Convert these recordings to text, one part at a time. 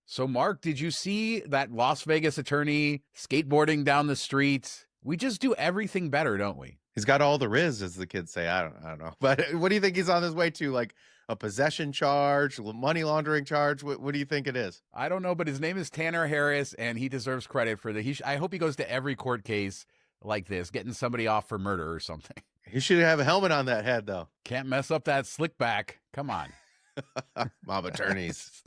So, Mark, did you see that Las Vegas attorney skateboarding down the street? We just do everything better, don't we? He's got all the riz, as the kids say. I don't know. But what do you think he's on his way to? Like a possession charge, money laundering charge? What do you think it is? I don't know, but his name is Tanner Harris, and he deserves credit for I hope he goes to every court case like this, getting somebody off for murder or something. He should have a helmet on that head, though. Can't mess up that slick back. Come on. Mob attorneys.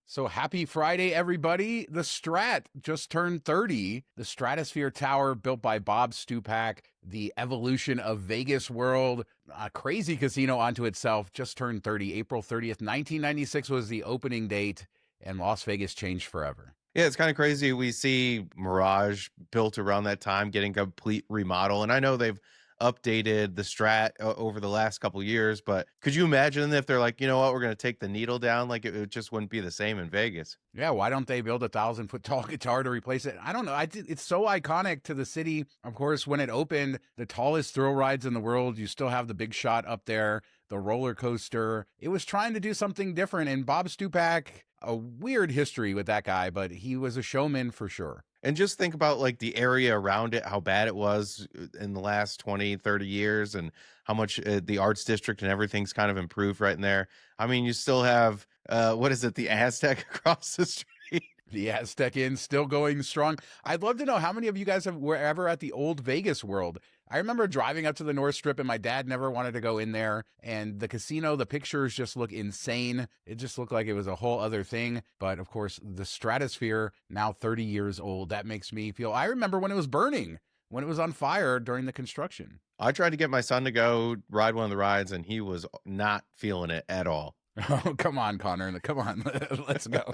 So happy Friday, everybody. The STRAT just turned 30. The Stratosphere Tower, built by Bob Stupak, the evolution of Vegas world, a crazy casino onto itself, just turned 30. April 30th, 1996 was the opening date, and Las Vegas changed forever. Yeah, it's kind of crazy. We see Mirage built around that time, getting a complete remodel. And I know they've updated the Strat over the last couple of years, but could you imagine if they're like, you know what, we're going to take the needle down? Like it just wouldn't be the same in Vegas. Yeah, why don't they build a 1,000-foot tall guitar to replace it? I don't know. It's so iconic to the city. Of course, when it opened, the tallest thrill rides in the world, you still have the Big Shot up there, the roller coaster. It was trying to do something different, and Bob Stupak, a weird history with that guy, but he was a showman for sure. And just think about like the area around it, how bad it was in the last 20, 30 years, and how much the arts district and everything's kind of improved right in there. I mean, you still have, what is it, the Aztec across the street? The Aztec Inn still going strong. I'd love to know how many of you guys were ever at the old Vegas world. I remember driving up to the North Strip, and my dad never wanted to go in there. And the casino, the pictures just look insane. It just looked like it was a whole other thing. But of course, the Stratosphere, now 30 years old, that makes me feel. I remember when it was burning, when it was on fire during the construction. I tried to get my son to go ride one of the rides, and he was not feeling it at all. Oh, come on, Connor. Come on. Let's go.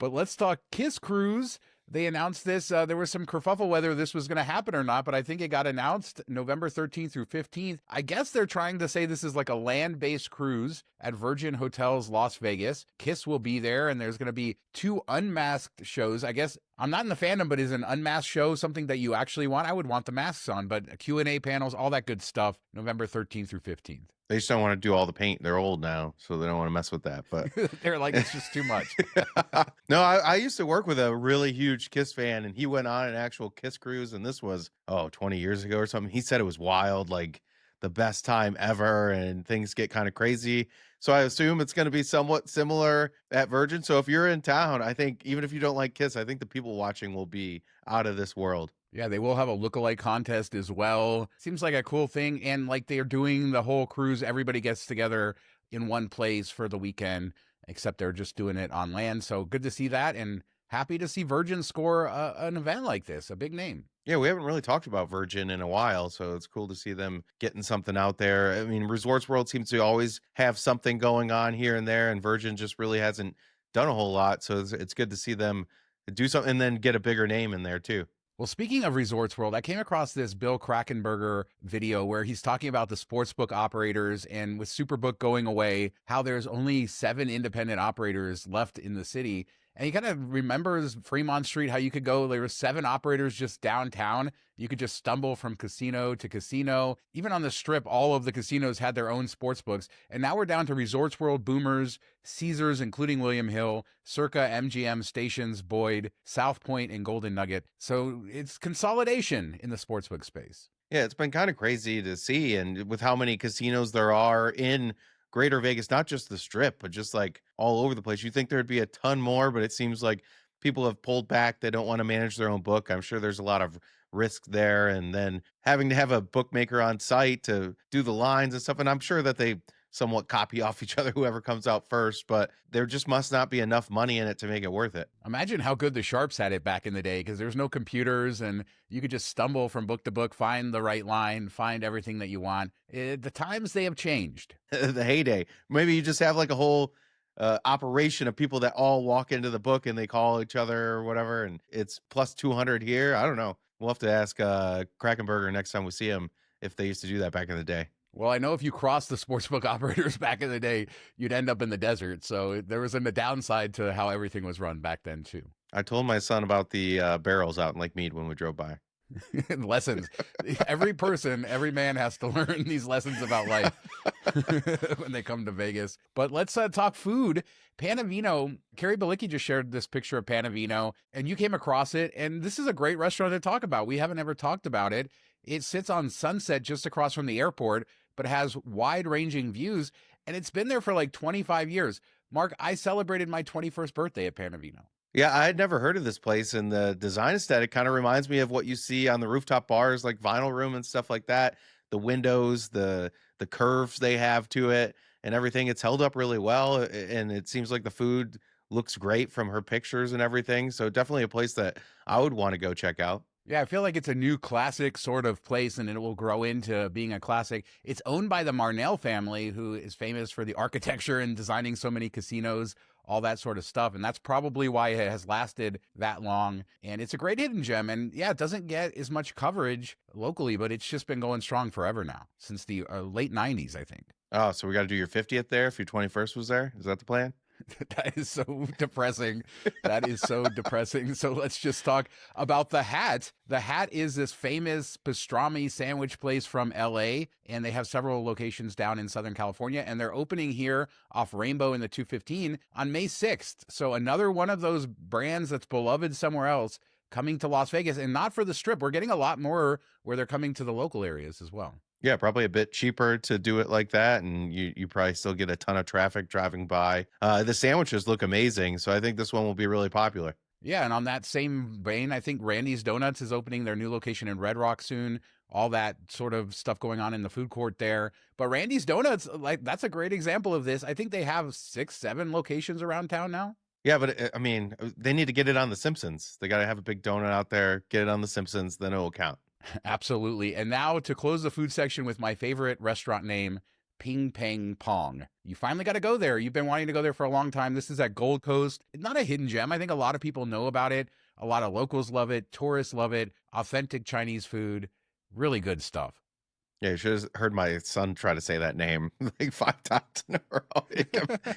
But let's talk Kiss Cruise. They announced this. There was some kerfuffle whether this was going to happen or not, but I think it got announced November 13th through 15th. I guess they're trying to say this is like a land-based cruise at Virgin Hotels Las Vegas. Kiss will be there, and there's going to be 2 unmasked shows. I guess I'm not in the fandom, but is an unmasked show something that you actually want? I would want the masks on, but Q&A panels, all that good stuff, November 13th through 15th. They just don't want to do all the paint. They're old now, so they don't want to mess with that. But they're like, it's just too much. No, I used to work with a really huge Kiss fan, and he went on an actual Kiss cruise, and this was, 20 years ago or something. He said it was wild, like the best time ever, and things get kind of crazy. So I assume it's going to be somewhat similar at Virgin. So if you're in town, I think even if you don't like Kiss, I think the people watching will be out of this world. Yeah, they will have a lookalike contest as well. Seems like a cool thing. And like they're doing the whole cruise, everybody gets together in one place for the weekend, except they're just doing it on land. So good to see that, and happy to see Virgin score an event like this, a big name. Yeah, we haven't really talked about Virgin in a while, so it's cool to see them getting something out there. I mean, Resorts World seems to always have something going on here and there, and Virgin just really hasn't done a whole lot. So it's good to see them do something and then get a bigger name in there too. Well, speaking of Resorts World, I came across this Bill Krakenberger video where he's talking about the sportsbook operators, and with Superbook going away, how there's only 7 independent operators left in the city. And he kind of remembers Fremont Street, how you could go, there were 7 operators just downtown. You could just stumble from casino to casino. Even on the Strip, all of the casinos had their own sports books. And now we're down to Resorts World, Boomers, Caesars, including William Hill, Circa, MGM, Stations, Boyd, South Point, and Golden Nugget. So it's consolidation in the sportsbook space. Yeah, it's been kind of crazy to see. And with how many casinos there are in Greater Vegas, not just the Strip, but just like all over the place. You think there'd be a ton more, but it seems like people have pulled back. They don't want to manage their own book. I'm sure there's a lot of risk there. And then having to have a bookmaker on site to do the lines and stuff. And I'm sure that they somewhat copy off each other, whoever comes out first, but there just must not be enough money in it to make it worth it. Imagine how good the Sharps had it back in the day, because there's no computers and you could just stumble from book to book, find the right line, find everything that you want. The times, they have changed. The heyday. Maybe you just have like a whole operation of people that all walk into the book and they call each other or whatever, and it's plus 200 here. I don't know. We'll have to ask Krakenberger next time we see him if they used to do that back in the day. Well, I know if you crossed the sportsbook operators back in the day, you'd end up in the desert. So there was a downside to how everything was run back then, too. I told my son about the barrels out in Lake Mead when we drove by. Lessons. Every person, every man has to learn these lessons about life when they come to Vegas. But let's talk food. Panevino, Carrie Balicki just shared this picture of Panevino, and you came across it. And this is a great restaurant to talk about. We haven't ever talked about it. It sits on Sunset just across from the airport, but has wide ranging views. And it's been there for like 25 years. Mark, I celebrated my 21st birthday at Panevino. Yeah, I had never heard of this place, and the design aesthetic kind of reminds me of what you see on the rooftop bars, like Vinyl Room and stuff like that. The windows, the curves they have to it, and everything. It's held up really well, and it seems like the food looks great from her pictures and everything. So definitely a place that I would want to go check out. Yeah, I feel like it's a new classic sort of place and it will grow into being a classic. It's owned by the Marnell family, who is famous for the architecture and designing so many casinos, all that sort of stuff. And that's probably why it has lasted that long. And it's a great hidden gem. And yeah, it doesn't get as much coverage locally, but it's just been going strong forever now, since the late 90s, I think. Oh, so we got to do your 50th there if your 21st was there? Is that the plan? That is so depressing. That is so depressing. So let's just talk about the hat. The hat is this famous pastrami sandwich place from LA, and they have several locations down in Southern California, and they're opening here off Rainbow in the 215 on May 6th. So another one of those brands that's beloved somewhere else coming to Las Vegas, and not for the Strip. We're getting a lot more where they're coming to the local areas as well. Yeah, probably a bit cheaper to do it like that, and you probably still get a ton of traffic driving by. The sandwiches look amazing, so I think this one will be really popular. Yeah, and on that same vein, I think Randy's Donuts is opening their new location in Red Rock soon. All that sort of stuff going on in the food court there. But Randy's Donuts, like, that's a great example of this. I think they have 6, 7 locations around town now. Yeah, but I mean, they need to get it on The Simpsons. They got to have a big donut out there, get it on The Simpsons, then it will count. Absolutely. And now to close the food section with my favorite restaurant name, Ping Pang Pong. You finally got to go there. You've been wanting to go there for a long time. This is at Gold Coast. It's not a hidden gem. I think a lot of people know about it. A lot of locals love it. Tourists love it. Authentic Chinese food. Really good stuff. Yeah, you should have heard my son try to say that name like 5 times in a row.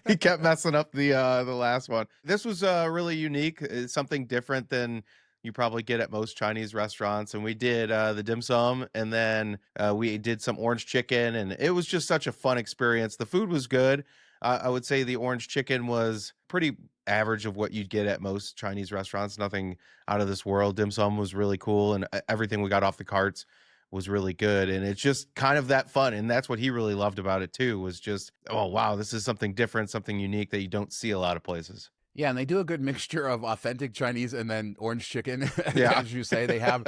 He kept messing up the last one. This was really unique. It's something different than you probably get at most Chinese restaurants. And we did the dim sum, and then we did some orange chicken, and it was just such a fun experience. The food was good. I would say the orange chicken was pretty average of what you'd get at most Chinese restaurants. Nothing out of this world. Dim sum was really cool, and everything we got off the carts was really good. And it's just kind of that fun. And that's what he really loved about it too, was just, oh, wow, this is something different, something unique that you don't see a lot of places. Yeah, and they do a good mixture of authentic Chinese and then orange chicken. Yeah. As you say, they have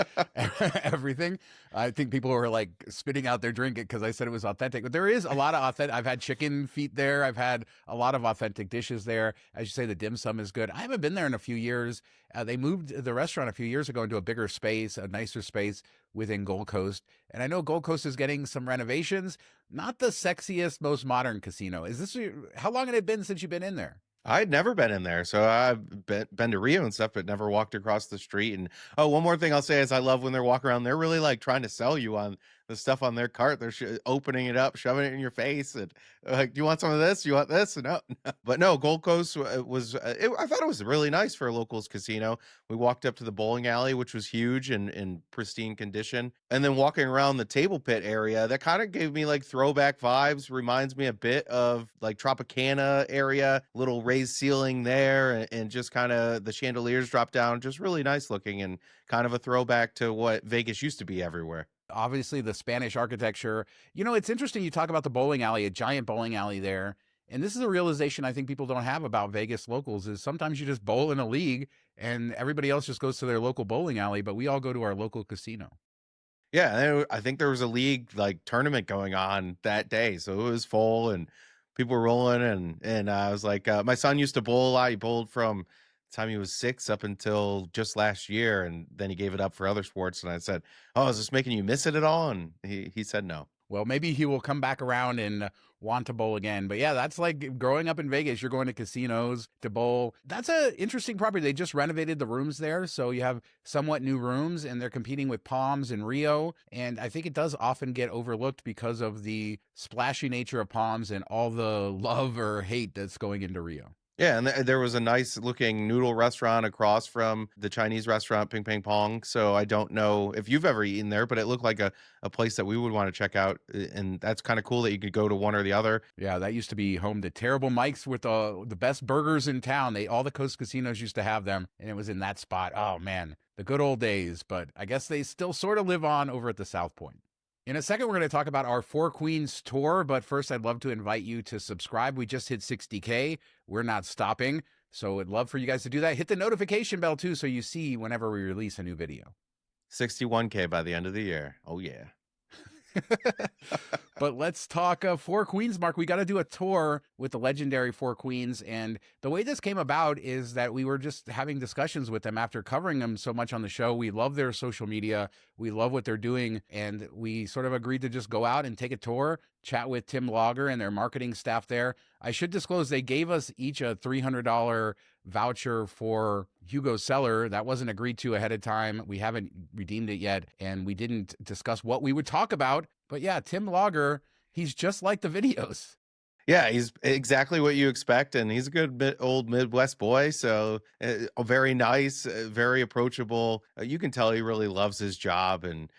everything. I think people were like spitting out their drink because I said it was authentic. But there is a lot of authentic. I've had chicken feet there. I've had a lot of authentic dishes there. As you say, the dim sum is good. I haven't been there in a few years. They moved the restaurant a few years ago into a bigger space, a nicer space within Gold Coast. And I know Gold Coast is getting some renovations. Not the sexiest, most modern casino. How long had it been since you've been in there? I'd never been in there, so I've been to Rio and stuff, but never walked across the street. And oh, one more thing I'll say is I love when they're walking around. They're really like trying to sell you on the stuff on their cart. They're opening it up, shoving it in your face, and like, "Do you want some of this? You want this?" And no, but no. Gold Coast was. I thought it was really nice for a locals casino. We walked up to the bowling alley, which was huge and in pristine condition, and then walking around the table pit area, that kind of gave me like throwback vibes. Reminds me a bit of like Tropicana area, little raised ceiling there, and just kind of the chandeliers drop down, just really nice looking, and kind of a throwback to what Vegas used to be everywhere. Obviously, the Spanish architecture. You know, it's interesting you talk about the bowling alley, a giant bowling alley there. And this is a realization I think people don't have about Vegas locals, is sometimes you just bowl in a league and everybody else just goes to their local bowling alley, but we all go to our local casino. Yeah, I think there was a league like tournament going on that day, so it was full and people were rolling. And I was like, my son used to bowl a lot. He bowled from the time he was 6 up until just last year, and then he gave it up for other sports. And I said, "Oh, is this making you miss it at all?" And he said no. Well, maybe he will come back around and want to bowl again. But yeah, that's like growing up in Vegas. You're going to casinos to bowl. That's a interesting property. They just renovated the rooms there. So you have somewhat new rooms, and they're competing with Palms in Rio. And I think it does often get overlooked because of the splashy nature of Palms and all the love or hate that's going into Rio. Yeah, and there was a nice looking noodle restaurant across from the Chinese restaurant Ping Pang Pong. So I don't know if you've ever eaten there, but it looked like a place that we would want to check out. And that's kind of cool that you could go to one or the other. Yeah, that used to be home to Terrible Mike's with the best burgers in town. All the coast casinos used to have them, and it was in that spot. Oh man, the good old days. But I guess they still sort of live on over at the South Point. In a second, we're going to talk about our Four Queens tour, but first, I'd love to invite you to subscribe. We just hit 60K. We're not stopping, so I'd love for you guys to do that. Hit the notification bell too, so you see whenever we release a new video. 61K by the end of the year. Oh yeah. But let's talk Four Queens, Mark. We got to do a tour with the legendary Four Queens. And the way this came about is that we were just having discussions with them after covering them so much on the show. We love their social media. We love what they're doing. And we sort of agreed to just go out and take a tour, chat with Tim Logger and their marketing staff there. I should disclose they gave us each a $300 voucher for Hugo Cellar. That wasn't agreed to ahead of time. We haven't redeemed it yet, and we didn't discuss what we would talk about. But yeah, Tim Logger, he's just like the videos. Yeah, he's exactly what you expect, and he's a good old Midwest boy. So very nice, very approachable. You can tell he really loves his job and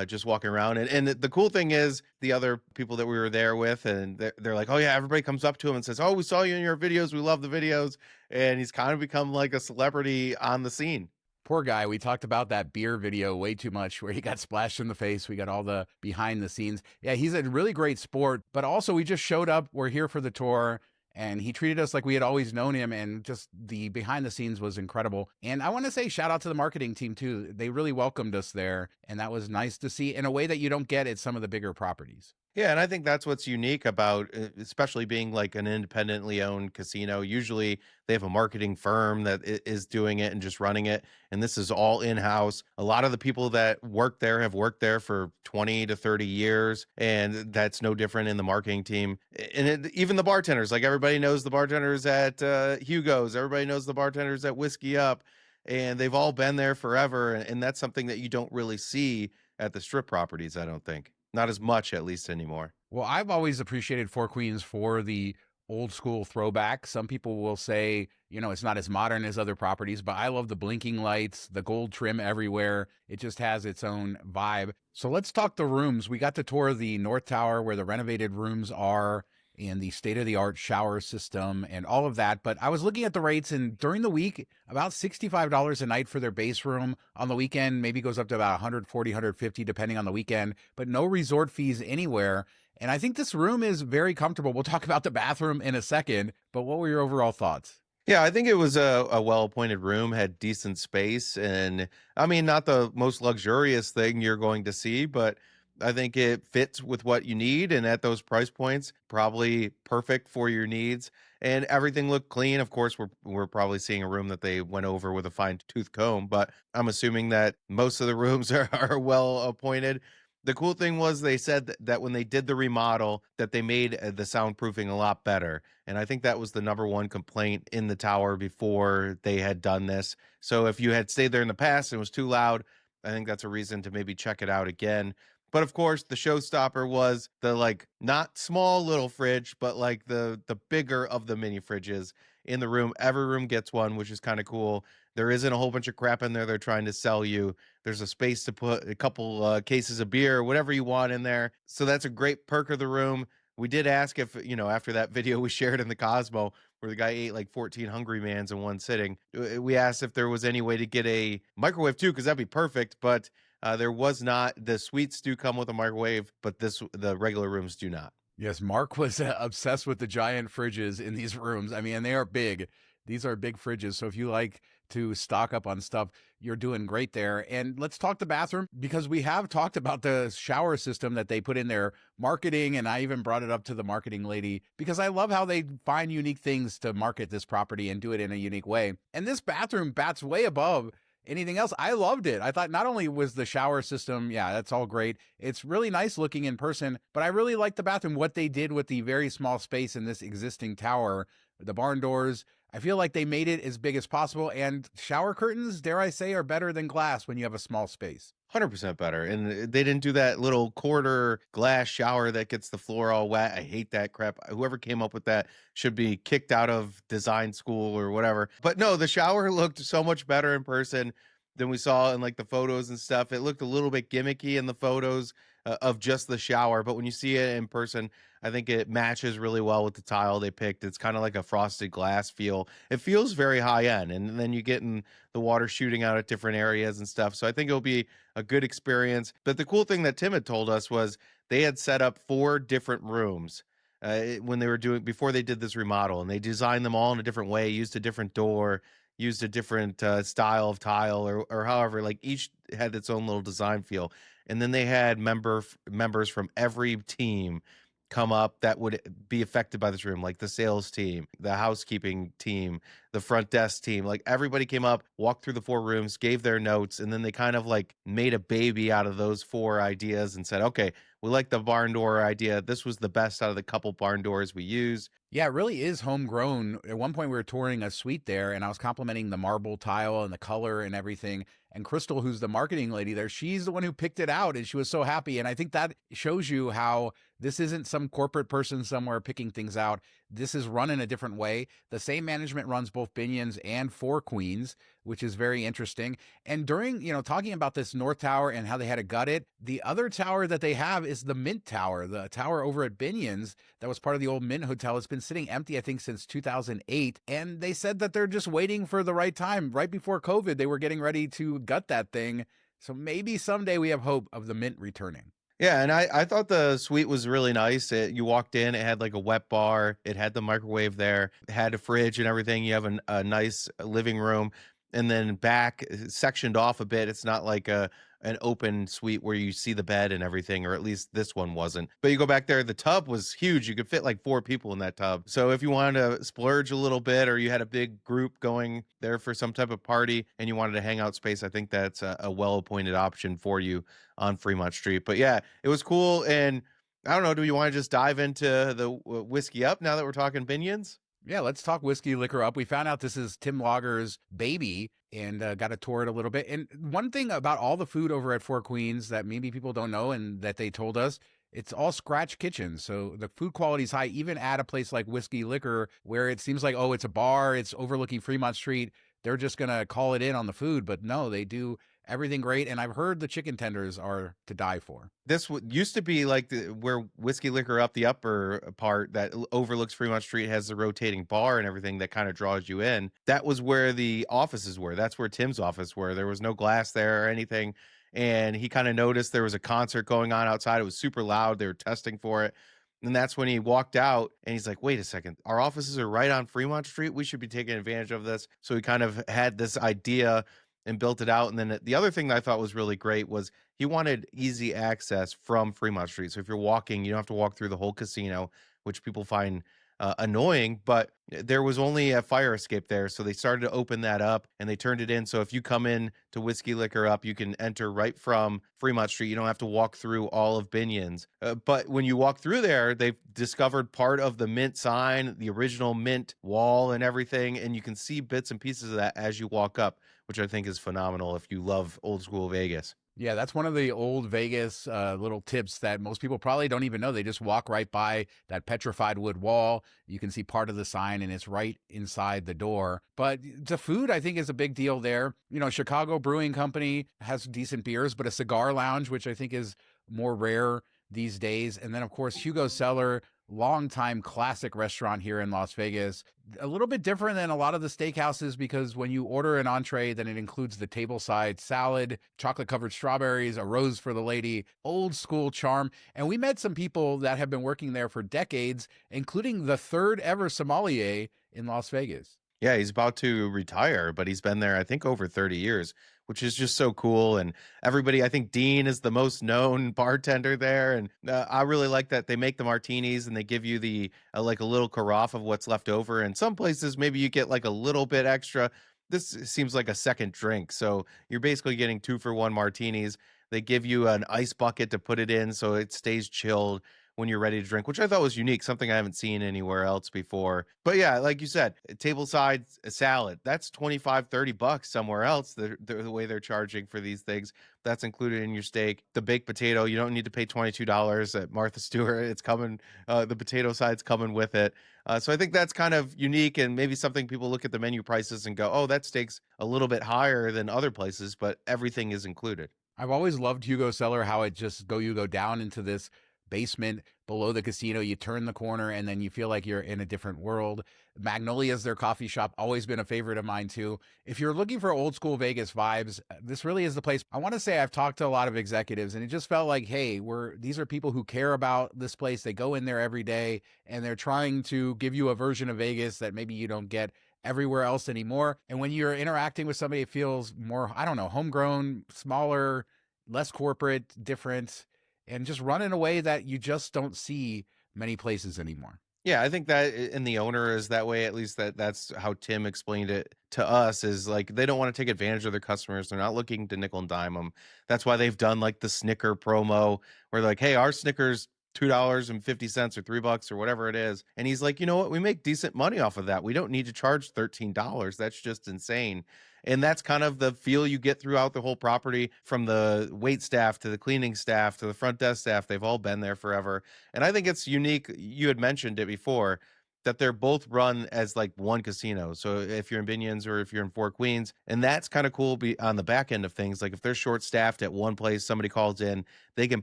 just walking around. And the cool thing is the other people that we were there with, and they're like, oh yeah, everybody comes up to him and says, oh, we saw you in your videos. We love the videos. And he's kind of become like a celebrity on the scene. Poor guy. We talked about that beer video way too much where he got splashed in the face. We got all the behind the scenes. Yeah, he's a really great sport, but also we just showed up. We're here for the tour, and he treated us like we had always known him, and just the behind the scenes was incredible. And I want to say shout out to the marketing team too. They really welcomed us there, and that was nice to see in a way that you don't get at some of the bigger properties. Yeah, and I think that's what's unique about, especially being like an independently owned casino. Usually they have a marketing firm that is doing it and just running it. And this is all in-house. A lot of the people that work there have worked there for 20 to 30 years. And that's no different in the marketing team. And even the bartenders, like everybody knows the bartenders at Hugo's, everybody knows the bartenders at Whiskey Up. And they've all been there forever. And that's something that you don't really see at the strip properties, I don't think. Not as much, at least anymore. Well, I've always appreciated Four Queens for the old school throwback. Some people will say, it's not as modern as other properties, but I love the blinking lights, the gold trim everywhere. It just has its own vibe. So let's talk the rooms. We got to tour the North Tower where the renovated rooms are, and the state-of-the-art shower system and all of that. But I was looking at the rates, and during the week, about $65 a night for their base room. On the weekend, maybe goes up to about $140, $150, depending on the weekend, but no resort fees anywhere. And I think this room is very comfortable. We'll talk about the bathroom in a second, but what were your overall thoughts? Yeah, I think it was a well-appointed room, had decent space, and I mean, not the most luxurious thing you're going to see, but I think it fits with what you need, and at those price points, probably perfect for your needs. And everything looked clean. Of course, we're probably seeing a room that they went over with a fine tooth comb, but I'm assuming that most of the rooms are well appointed. The cool thing was they said that when they did the remodel, that they made the soundproofing a lot better. And I think that was the number one complaint in the tower before they had done this. So if you had stayed there in the past and it was too loud, I think that's a reason to maybe check it out again. But of course, the showstopper was the like not small little fridge, but like the bigger of the mini fridges in the room. Every room gets one, which is kind of cool. There isn't a whole bunch of crap in there they're trying to sell you. There's a space to put a couple cases of beer, whatever you want in there. So that's a great perk of the room. We did ask if, after that video we shared in the Cosmo where the guy ate like 14 Hungry Mans in one sitting, we asked if there was any way to get a microwave too, because that'd be perfect. But there was not. The suites do come with a microwave, but the regular rooms do not. Yes, Mark was obsessed with the giant fridges in these rooms. I mean, and they are big. These are big fridges. So if you like to stock up on stuff, you're doing great there. And let's talk the bathroom, because we have talked about the shower system that they put in their marketing. And I even brought it up to the marketing lady because I love how they find unique things to market this property and do it in a unique way. And this bathroom bats way above anything else. I loved it. I thought not only was the shower system, yeah, that's all great. It's really nice looking in person, but I really liked the bathroom, what they did with the very small space in this existing tower, the barn doors. I feel like they made it as big as possible. And shower curtains, dare I say, are better than glass when you have a small space. 100% better. And they didn't do that little quarter glass shower that gets the floor all wet. I hate that crap. Whoever came up with that should be kicked out of design school or whatever. But no, the shower looked so much better in person than we saw in like the photos and stuff. It looked a little bit gimmicky in the photos of just the shower, but when you see it in person, I think it matches really well with the tile they picked. It's kind of like a frosted glass feel. It feels very high end, and then you get in the water shooting out at different areas and stuff. So I think it'll be a good experience. But the cool thing that Tim had told us was they had set up 4 different rooms when they were doing before they did this remodel, and they designed them all in a different way, used a different door, used a different style of tile, or however, like each had its own little design feel. And then they had members from every team come up that would be affected by this room, like the sales team, the housekeeping team, the front desk team. Like everybody came up, walked through the 4 rooms, gave their notes, and then they kind of like made a baby out of those 4 ideas and said, okay, we like the barn door idea. This was the best out of the couple barn doors we used. Yeah, it really is homegrown. At one point, we were touring a suite there, and I was complimenting the marble tile and the color and everything. And Crystal, who's the marketing lady there, she's the one who picked it out, and she was so happy. And I think that shows you how this isn't some corporate person somewhere picking things out. This is run in a different way. The same management runs both Binion's and Four Queens, which is very interesting. And during, talking about this North Tower and how they had to gut it, the other tower that they have is the Mint Tower, the tower over at Binion's that was part of the old Mint Hotel. It's been sitting empty, I think, since 2008. And they said that they're just waiting for the right time. Right before COVID, they were getting ready to gut that thing. So maybe someday we have hope of the Mint returning. Yeah, and I thought the suite was really nice. You walked in, it had like a wet bar, it had the microwave there, it had a fridge and everything. You have a nice living room, and then back sectioned off a bit. It's not like an open suite where you see the bed and everything, or at least this one wasn't. But you go back there, the tub was huge. You could fit like 4 people in that tub. So if you wanted to splurge a little bit, or you had a big group going there for some type of party and you wanted a hangout space, I think that's a well-appointed option for you on Fremont Street. But yeah, it was cool. And I don't know, do you want to just dive into the whiskey up now that we're talking Binions? Yeah, let's talk whiskey liquor up. We found out this is Tim Lager's baby and got to tour it a little bit. And one thing about all the food over at Four Queens that maybe people don't know and that they told us, it's all scratch kitchens. So the food quality is high, even at a place like Whiskey Liquor, where it seems like, oh, it's a bar, it's overlooking Fremont Street. They're just going to call it in on the food. But no, they do everything great. And I've heard the chicken tenders are to die for. This used to be like where Whiskey Liquor up, the upper part that overlooks Fremont Street, has the rotating bar and everything that kind of draws you in. That was where the offices were. That's where Tim's office were. There was no glass there or anything. And he kind of noticed there was a concert going on outside. It was super loud. They were testing for it. And that's when he walked out and he's like, wait a second, our offices are right on Fremont Street. We should be taking advantage of this. So he kind of had this idea and built it out. And then the other thing that I thought was really great was he wanted easy access from Fremont Street. So if you're walking, you don't have to walk through the whole casino, which people find annoying, but there was only a fire escape there. So they started to open that up and they turned it in. So if you come in to Whiskey Liquor Up, you can enter right from Fremont Street. You don't have to walk through all of Binion's. But when you walk through there, they've discovered part of the Mint sign, the original Mint wall and everything. And you can see bits and pieces of that as you walk up, which I think is phenomenal if you love old school Vegas. Yeah, that's one of the old Vegas little tips that most people probably don't even know. They just walk right by that petrified wood wall. You can see part of the sign and it's right inside the door. But the food, I think, is a big deal there. Chicago Brewing Company has decent beers, but a cigar lounge, which I think is more rare these days. And then, of course, Hugo Cellar, longtime classic restaurant here in Las Vegas. A little bit different than a lot of the steakhouses because when you order an entree, then it includes the tableside salad, chocolate covered strawberries, a rose for the lady, old school charm. And we met some people that have been working there for decades, including the 3rd ever sommelier in Las Vegas. Yeah, he's about to retire, but he's been there, I think, over 30 years, which is just so cool. And everybody, I think Dean is the most known bartender there. And I really like that they make the martinis and they give you the like a little carafe of what's left over. And some places, maybe you get like a little bit extra. This seems like a second drink. So you're basically getting 2-for-1 martinis. They give you an ice bucket to put it in so it stays chilled, when you're ready to drink, which I thought was unique, something I haven't seen anywhere else before. But yeah, like you said, tableside salad, that's 25, $30 somewhere else. The way they're charging for these things, that's included in your steak. The baked potato, you don't need to pay $22 at Martha Stewart. It's coming, the potato side's coming with it. So I think that's kind of unique and maybe something people look at the menu prices and go, oh, that steak's a little bit higher than other places, but everything is included. I've always loved Hugo Cellar, how it just you go down into this basement below the casino, you turn the corner and then you feel like you're in a different world. Magnolia's their coffee shop, always been a favorite of mine too. If you're looking for old school Vegas vibes, this really is the place. I want to say I've talked to a lot of executives and it just felt like, hey, these are people who care about this place. They go in there every day and they're trying to give you a version of Vegas that maybe you don't get everywhere else anymore. And when you're interacting with somebody, it feels more, I don't know, homegrown, smaller, less corporate, different, and just run in a way that you just don't see many places anymore. Yeah, I think that and the owner is that way. At least that's how Tim explained it to us, is like they don't want to take advantage of their customers. They're not looking to nickel and dime them. That's why they've done like the Snicker promo where they're like, hey, our Snickers $2.50 or $3 or whatever it is. And he's like, you know what? We make decent money off of that. We don't need to charge $13. That's just insane. And that's kind of the feel you get throughout the whole property, from the wait staff to the cleaning staff to the front desk staff. They've all been there forever. And I think it's unique. You had mentioned it before, that they're both run as like one casino. So if you're in Binions or if you're in Four Queens, and that's kind of cool on the back end of things. Like if they're short staffed at one place, somebody calls in, they can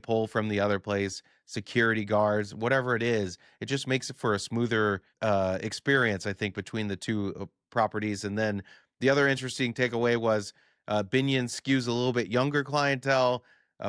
pull from the other place, security guards, whatever it is. It just makes it for a smoother experience, I think, between the two properties. And then the other interesting takeaway was Binion skews a little bit younger clientele.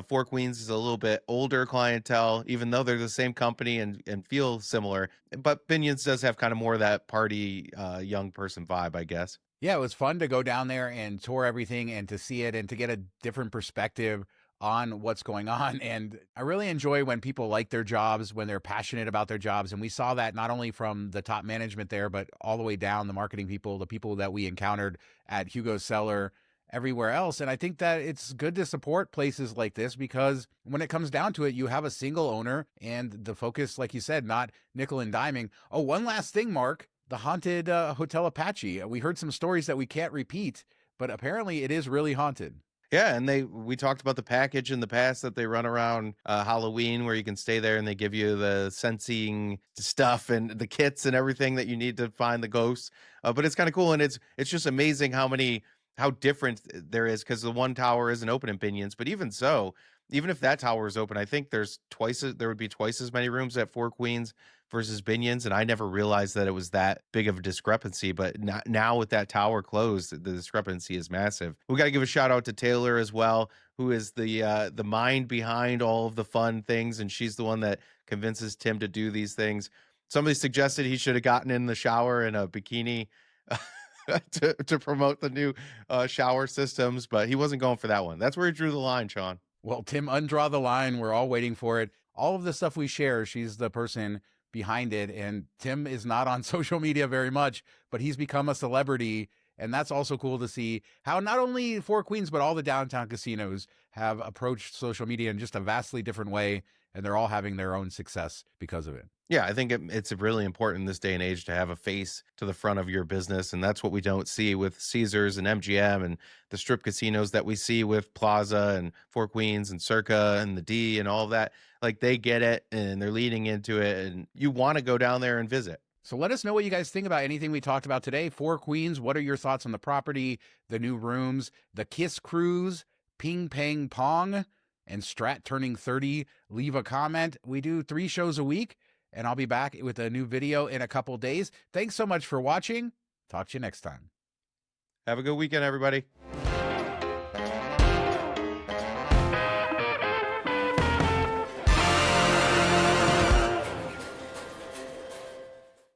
Four Queens is a little bit older clientele, even though they're the same company and feel similar. But Binion's does have kind of more of that party, young person vibe, I guess. Yeah, it was fun to go down there and tour everything and to see it and to get a different perspective on what's going on. And I really enjoy when people like their jobs, when they're passionate about their jobs. And we saw that not only from the top management there, but all the way down, the marketing people, the people that we encountered at Hugo Cellar, everywhere else. And I think that it's good to support places like this because when it comes down to it, you have a single owner and the focus, like you said, not nickel and diming. Oh, one last thing, Mark, the haunted Hotel Apache. We heard some stories that we can't repeat, but apparently it is really haunted. Yeah, and we talked about the package in the past that they run around Halloween, where you can stay there and they give you the sensing stuff and the kits and everything that you need to find the ghosts. But it's kind of cool, and it's just amazing how different there is, because the one tower isn't open in Binions. But even so, even if that tower is open, I think there would be twice as many rooms at Four Queens versus Binions, and I never realized that it was that big of a discrepancy. But now with that tower closed, the discrepancy is massive. We got to give a shout out to Taylor as well, who is the mind behind all of the fun things, and she's the one that convinces Tim to do these things. Somebody suggested he should have gotten in the shower in a bikini to promote the new shower systems, but he wasn't going for that one. That's where he drew the line, Shawn. Well, Tim, undraw the line. We're all waiting for it. All of the stuff we share, she's the person behind it. And Tim is not on social media very much, but he's become a celebrity. And that's also cool to see how not only Four Queens, but all the downtown casinos have approached social media in just a vastly different way. And they're all having their own success because of it. Yeah, I think it's really important in this day and age to have a face to the front of your business. And that's what we don't see with Caesars and MGM and the strip casinos that we see with Plaza and Four Queens and Circa and the D and all of that. Like, they get it and they're leading into it, and you want to go down there and visit. So let us know what you guys think about anything we talked about today. Four Queens, what are your thoughts on the property, the new rooms, the Kiss Cruise, Ping Pang Pong, and STRAT turning 30? Leave a comment. We do 3 shows a week, and I'll be back with a new video in a couple days. Thanks so much for watching. Talk to you next time. Have a good weekend, everybody.